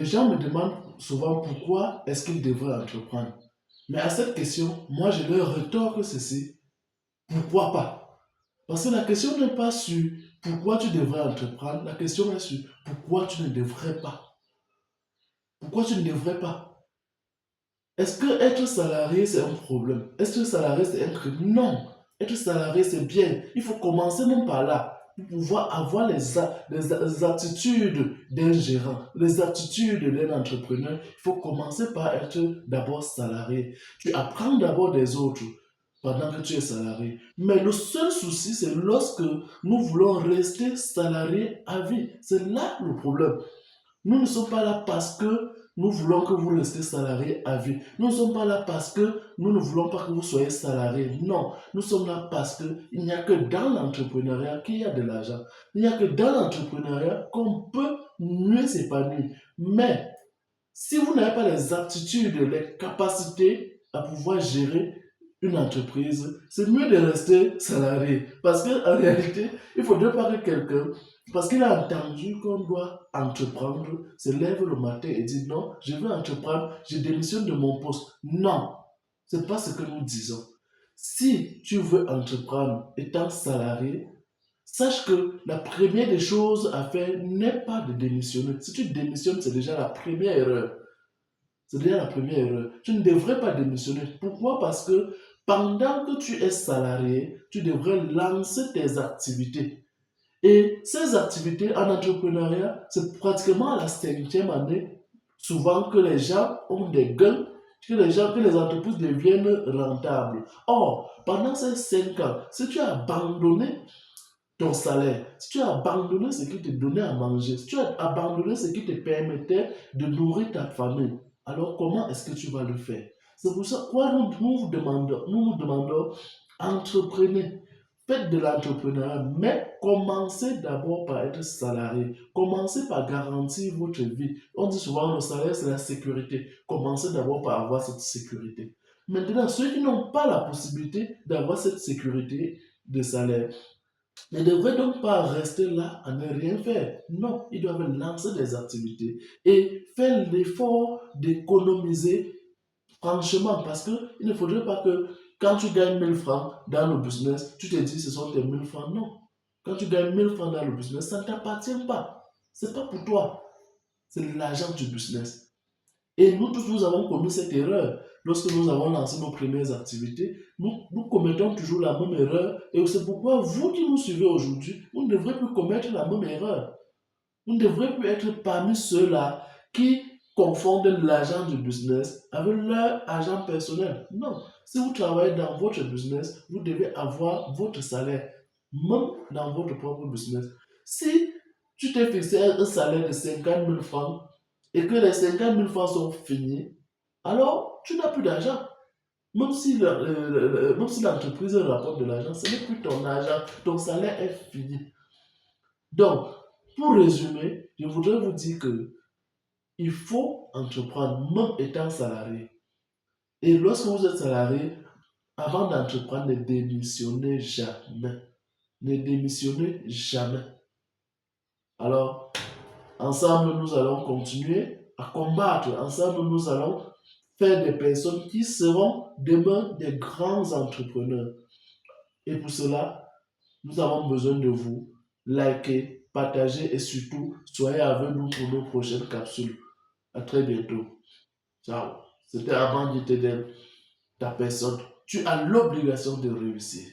Les gens me demandent souvent pourquoi est-ce qu'ils devraient entreprendre. Mais à cette question, moi je leur rétorque ceci, pourquoi pas? Parce que la question n'est pas sur pourquoi tu devrais entreprendre, la question est sur pourquoi tu ne devrais pas. Pourquoi tu ne devrais pas? Est-ce que être salarié c'est un problème? Est-ce que salarié c'est un crime? Non. Être salarié c'est bien. Il faut commencer même par là pour pouvoir avoir les attitudes d'un gérant, les attitudes d'un entrepreneur. Il faut commencer par être d'abord salarié. Tu apprends d'abord des autres pendant que tu es salarié. Mais le seul souci, c'est lorsque nous voulons rester salariés à vie. C'est là le problème. Nous ne sommes pas là parce que nous voulons que vous restiez salarié à vie. Nous ne sommes pas là parce que nous ne voulons pas que vous soyez salarié. Non, nous sommes là parce qu'il n'y a que dans l'entrepreneuriat qu'il y a de l'argent. Il n'y a que dans l'entrepreneuriat qu'on peut mieux s'épanouir. Mais si vous n'avez pas les aptitudes, les capacités à pouvoir gérer une entreprise, c'est mieux de rester salarié. Parce qu'en réalité, il ne faudrait pas que quelqu'un, parce qu'il a entendu qu'on doit entreprendre, se lève le matin et dit non, je veux entreprendre, je démissionne de mon poste. Non, ce n'est pas ce que nous disons. Si tu veux entreprendre étant salarié, sache que la première des choses à faire n'est pas de démissionner. Si tu démissionnes, c'est déjà la première erreur. C'est déjà la première erreur. Tu ne devrais pas démissionner. Pourquoi? Parce que pendant que tu es salarié, tu devrais lancer tes activités. Et ces activités en entrepreneuriat, c'est pratiquement à la cinquième année, souvent que les gens ont des gains, que les entreprises deviennent rentables. Or, pendant ces 5 ans, si tu as abandonné ton salaire, si tu as abandonné ce qui te donnait à manger, si tu as abandonné ce qui te permettait de nourrir ta famille, alors comment est-ce que tu vas le faire? C'est pour ça que nous vous demandons, entreprenez, faites de l'entrepreneuriat, mais commencez d'abord par être salarié. Commencez par garantir votre vie. On dit souvent le salaire, c'est la sécurité. Commencez d'abord par avoir cette sécurité. Maintenant, ceux qui n'ont pas la possibilité d'avoir cette sécurité de salaire, ne devraient donc pas rester là à ne rien faire. Non, ils doivent lancer des activités et faire l'effort d'économiser franchement parce qu'il ne faudrait pas que quand tu gagnes 1 000 francs dans le business, tu te dis ce sont tes 1 000 francs. Non. Quand tu gagnes 1 000 francs dans le business, ça ne t'appartient pas. Ce n'est pas pour toi. C'est l'argent du business. Et nous tous, nous avons commis cette erreur. Lorsque nous avons lancé nos premières activités, nous commettons toujours la même erreur. Et c'est pourquoi vous qui nous suivez aujourd'hui, vous ne devrez plus commettre la même erreur. Vous ne devrez plus être parmi ceux-là qui confondent l'argent du business avec leur argent personnel. Non. Si vous travaillez dans votre business, vous devez avoir votre salaire, même dans votre propre business. Si tu t'es fixé un salaire de 50 000 francs et que les 50 000 francs sont finis, alors tu n'as plus d'argent. Même si l'entreprise rapporte de l'argent, ce n'est plus ton argent, ton salaire est fini. Donc, pour résumer, je voudrais vous dire que il faut entreprendre, même étant salarié. Et lorsque vous êtes salarié, avant d'entreprendre, ne démissionnez jamais. Ne démissionnez jamais. Alors, ensemble, nous allons continuer à combattre. Ensemble, nous allons faire des personnes qui seront demain des grands entrepreneurs. Et pour cela, nous avons besoin de vous. Likez, partagez et surtout, soyez avec nous pour nos prochaines capsules. À très bientôt. Ciao. C'était avant de t'aider ta personne. Tu as l'obligation de réussir.